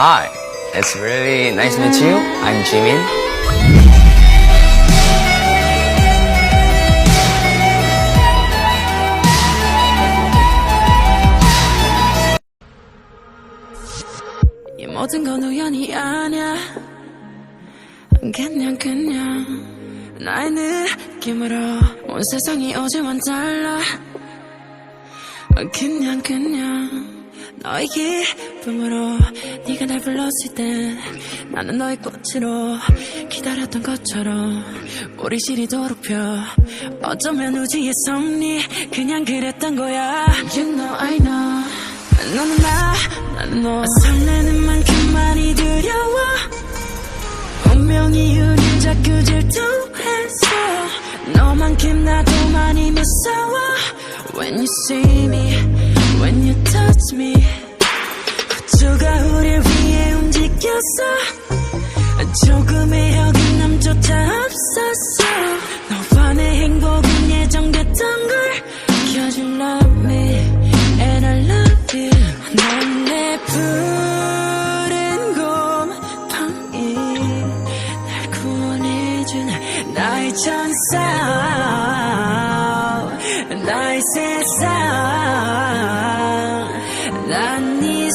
Hi, it's really nice to meet you. I'm Jimin. 이 모든 건 우연이 아니야. 그냥 나의 느낌으로 온 세상이 어제와는 달라. 그냥 너의 기쁨으로 네가 날 불렀을 때 나는 너의 꽃으로 기다렸던 것처럼 우리 시리도록 펴. 어쩌면 우주의 섭리 그냥 그랬던 거야. You know I know 너는 나는 너. 설레는 만큼 많이 두려워. 운명이 우릴 자꾸 질투해서 너만큼 나도 많이 무서워. When you see me, when you touch me, 우주가 우릴 위해 움직였어. 조금의 어긋남조차 없었어. 너와 내 행복은 예정됐던 걸. Cause you love me and I love you. 넌 내 푸른 곰팡이 날 구원해준 나의 천사, 나의 세상. 난 네